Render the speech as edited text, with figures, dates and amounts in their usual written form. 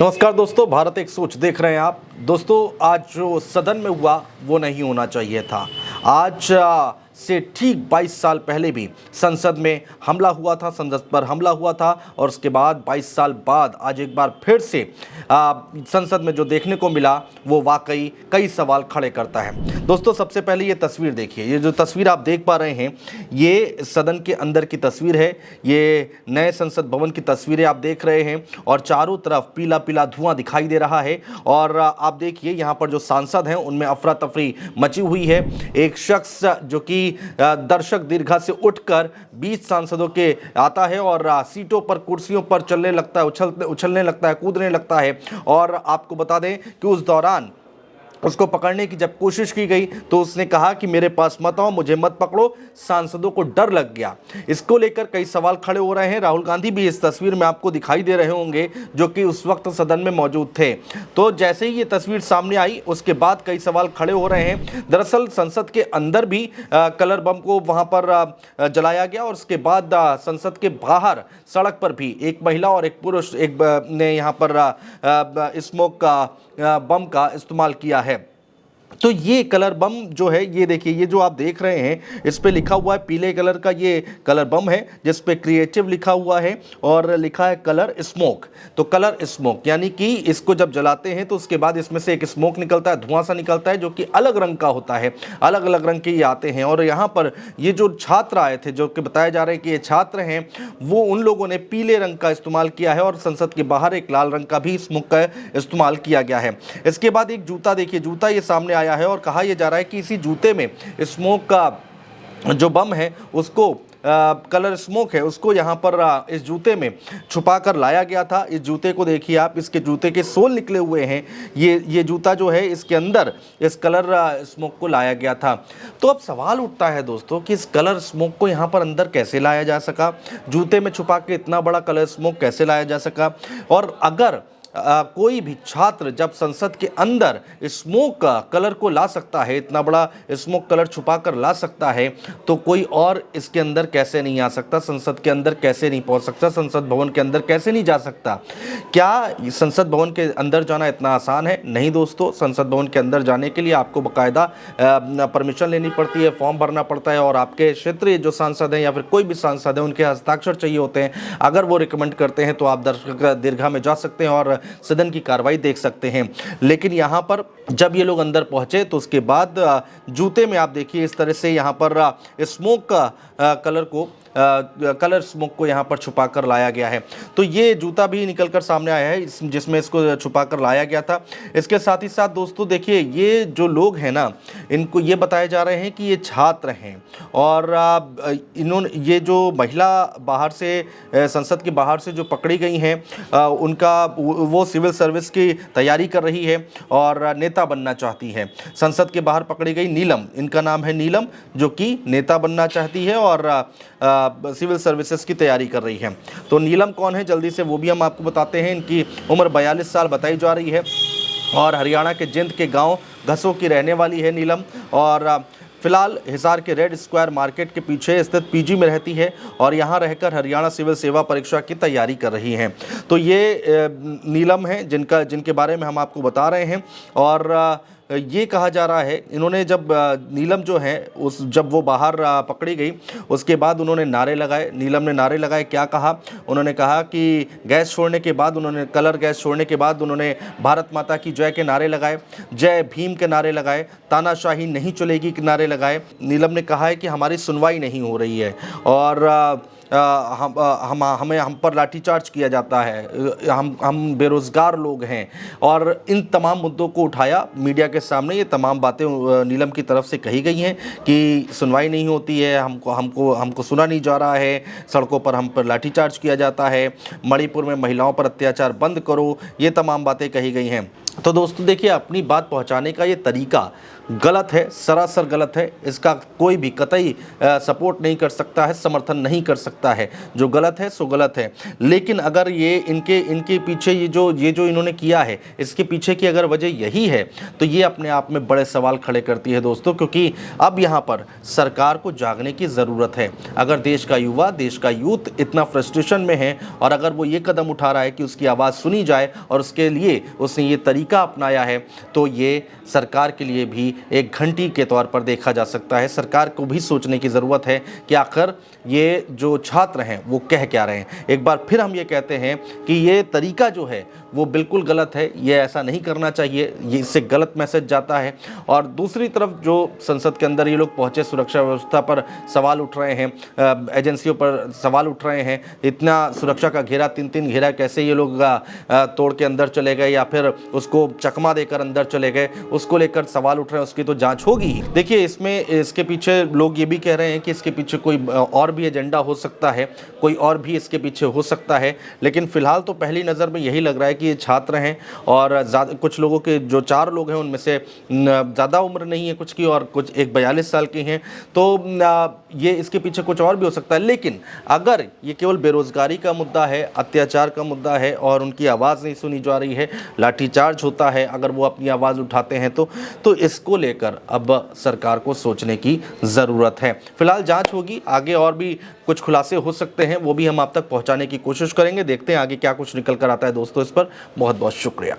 नमस्कार दोस्तों, भारत एक सोच देख रहे हैं आप। दोस्तों, आज जो सदन में हुआ वो नहीं होना चाहिए था। आज से ठीक 22 साल पहले भी संसद में हमला हुआ था, संसद पर हमला हुआ था और उसके बाद 22 साल बाद आज एक बार फिर से संसद में जो देखने को मिला वो वाकई कई सवाल खड़े करता है। दोस्तों, सबसे पहले ये तस्वीर देखिए। ये जो तस्वीर आप देख पा रहे हैं ये सदन के अंदर की तस्वीर है। ये नए संसद भवन की तस्वीरें आप देख रहे हैं और चारों तरफ पीला पीला धुआं दिखाई दे रहा है। और आप देखिए यहाँ पर जो सांसद हैं उनमें अफरा तफरी मची हुई है। एक शख्स जो कि दर्शक दीर्घा से उठकर 20 सांसदों के आता है और सीटों पर, कुर्सियों पर चलने लगता है, उछलने लगता है, कूदने लगता है। और आपको बता दें कि उस दौरान उसको पकड़ने की जब कोशिश की गई तो उसने कहा कि मेरे पास मत आओ, मुझे मत पकड़ो। सांसदों को डर लग गया। इसको लेकर कई सवाल खड़े हो रहे हैं। राहुल गांधी भी इस तस्वीर में आपको दिखाई दे रहे होंगे जो कि उस वक्त सदन में मौजूद थे। तो जैसे ही ये तस्वीर सामने आई उसके बाद कई सवाल खड़े हो रहे हैं। दरअसल संसद के अंदर भी कलर बम को वहां पर जलाया गया और उसके बाद संसद के बाहर सड़क पर भी एक महिला और एक पुरुष ने यहाँ पर स्मोक का बम का इस्तेमाल किया है। तो ये कलर बम जो है, ये देखिए, ये जो आप देख रहे हैं इस पे लिखा हुआ है, पीले कलर का ये कलर बम है जिस पे क्रिएटिव लिखा हुआ है और लिखा है कलर स्मोक। तो कलर स्मोक यानी कि इसको जब जलाते हैं तो उसके बाद इसमें से एक स्मोक निकलता है, धुआं सा निकलता है जो कि अलग रंग का होता है। अलग अलग रंग के ये आते हैं। और यहाँ पर ये जो छात्र आए थे, जो कि बताया जा रहा है कि ये छात्र हैं, वो उन लोगों ने पीले रंग का इस्तेमाल किया है और संसद के बाहर एक लाल रंग का भी स्मोक का इस्तेमाल किया गया है। इसके बाद एक जूता देखिए, जूता ये सामने आया है और कहा यह जा रहा है कि इसी जूते में स्मोक का जो बम है उसको कलर स्मोक है उसको यहाँ पर इस जूते में छुपा कर लाया गया था। इस जूते को देखिए आप, इसके जूते के सोल निकले हुए हैं। ये जूता जो है इसके अंदर इस कलर स्मोक को लाया गया था। तो अब सवाल उठता है दोस्तों कि इस कलर स्मोक को यहाँ पर अंदर कैसे लाया जा सका, जूते में छुपा के इतना बड़ा कलर स्मोक कैसे लाया जा सका। और अगर कोई भी छात्र जब संसद के अंदर स्मोक कलर को ला सकता है, इतना बड़ा स्मोक कलर छुपा कर ला सकता है, तो कोई और इसके अंदर कैसे नहीं आ सकता, संसद के अंदर कैसे नहीं पहुंच सकता, संसद भवन के अंदर कैसे नहीं जा सकता। क्या संसद भवन के अंदर जाना इतना आसान है? नहीं दोस्तों, संसद भवन के अंदर जाने के लिए आपको बाकायदा परमिशन लेनी पड़ती है, फॉर्म भरना पड़ता है और आपके क्षेत्रीय जो सांसद हैं या फिर कोई भी सांसद है उनके हस्ताक्षर चाहिए होते हैं। अगर वो रिकमेंड करते हैं तो आप दर्शक दीर्घा में जा सकते हैं और सदन की कार्रवाई देख सकते हैं। लेकिन यहाँ पर जब ये लोग अंदर पहुंचे तो उसके बाद जूते में आप देखिए इस तरह से यहाँ पर स्मोक का कलर स्मोक को यहाँ पर छुपा कर लाया गया है। तो ये जूता भी निकल कर सामने आया है जिसमें इसको छुपा कर लाया गया था। इसके साथ ही साथ दोस्तों देखिए, ये जो लोग हैं ना, इनको ये बताए जा रहे हैं कि ये छात्र हैं और इन्होंने, ये जो महिला बाहर से, संसद के बाहर से जो पकड़ी गई हैं, उनका वो सिविल सर्विस की तैयारी कर रही है और नेता बनना चाहती है। संसद के बाहर पकड़ी गई नीलम, इनका नाम है नीलम, जो कि नेता बनना चाहती है और सिविल सर्विसेज की तैयारी कर रही है। तो नीलम कौन है, जल्दी से वो भी हम आपको बताते हैं। इनकी उम्र 42 साल बताई जा रही है और हरियाणा के जिंद के गांव घसों की रहने वाली है नीलम। और फिलहाल हिसार के रेड स्क्वायर मार्केट के पीछे स्थित पीजी में रहती है और यहाँ रहकर हरियाणा सिविल सेवा परीक्षा की तैयारी कर रही हैं। तो ये नीलम है जिनके बारे में हम आपको बता रहे हैं। और ये कहा जा रहा है, इन्होंने जब नीलम जो है जब वो बाहर पकड़ी गई उसके बाद उन्होंने नारे लगाए। नीलम ने नारे लगाए। क्या कहा? उन्होंने कहा कि गैस छोड़ने के बाद उन्होंने, कलर गैस छोड़ने के बाद उन्होंने भारत माता की जय के नारे लगाए, जय भीम के नारे लगाए, तानाशाही नहीं चलेगी के नारे लगाए। नीलम ने कहा है कि हमारी सुनवाई नहीं हो रही है और हम पर लाठीचार्ज किया जाता है, हम बेरोज़गार लोग हैं। और इन तमाम मुद्दों को उठाया मीडिया के सामने। ये तमाम बातें नीलम की तरफ से कही गई हैं कि सुनवाई नहीं होती है, हमको सुना नहीं जा रहा है, सड़कों पर हम पर लाठीचार्ज किया जाता है, मणिपुर में महिलाओं पर अत्याचार बंद करो, ये तमाम बातें कही गई हैं। तो दोस्तों देखिए, अपनी बात पहुंचाने का ये तरीका गलत है, सरासर गलत है। इसका कोई भी कतई सपोर्ट नहीं कर सकता है, समर्थन नहीं कर सकता है। जो गलत है सो गलत है। लेकिन अगर ये इनके पीछे ये जो इन्होंने किया है, इसके पीछे की अगर वजह यही है तो ये अपने आप में बड़े सवाल खड़े करती है दोस्तों, क्योंकि अब यहाँ पर सरकार को जागने की ज़रूरत है। अगर देश का युवा, देश का यूथ इतना फ्रस्ट्रेशन में है और अगर वो ये कदम उठा रहा है कि उसकी आवाज़ सुनी जाए और उसके लिए उसने ये तरीका अपनाया है, तो ये सरकार के लिए भी एक घंटी के तौर पर देखा जा सकता है। सरकार को भी सोचने की ज़रूरत है कि आखिर ये जो छात्र हैं वो कह क्या रहे हैं। एक बार फिर हम ये कहते हैं कि ये तरीका जो है वो बिल्कुल गलत है, ये ऐसा नहीं करना चाहिए, ये इससे गलत मैसेज जाता है। और दूसरी तरफ जो संसद के अंदर ये लोग पहुँचे, सुरक्षा व्यवस्था पर सवाल उठ रहे हैं, एजेंसियों पर सवाल उठ रहे हैं। इतना सुरक्षा का घेरा, 3-3 घेरा कैसे ये लोग तोड़ के अंदर चले गए या फिर उसको चकमा देकर अंदर चले गए, उसको लेकर सवाल उठ रहे हैं। उसकी तो जांच होगी ही। देखिए, इसके पीछे लोग ये भी कह रहे हैं कि इसके पीछे कोई और भी एजेंडा हो सकता है, कोई और भी इसके पीछे हो सकता है। लेकिन फिलहाल तो पहली नज़र में यही लग रहा है कि ये छात्र हैं और कुछ लोगों के जो 4 लोग हैं उनमें से ज़्यादा उम्र नहीं है कुछ की, और कुछ एक 42 साल की हैं। तो ये इसके पीछे कुछ और भी हो सकता है। लेकिन अगर ये केवल बेरोजगारी का मुद्दा है, अत्याचार का मुद्दा है और उनकी आवाज़ नहीं सुनी जा रही है, लाठीचार्ज होता है अगर वो अपनी आवाज़ उठाते हैं तो इसको लेकर अब सरकार को सोचने की ज़रूरत है। फिलहाल जांच होगी, आगे और भी कुछ खुलासे हो सकते हैं, वो भी हम आप तक पहुंचाने की कोशिश करेंगे। देखते हैं आगे क्या कुछ निकल कर आता है दोस्तों। इस पर बहुत बहुत शुक्रिया।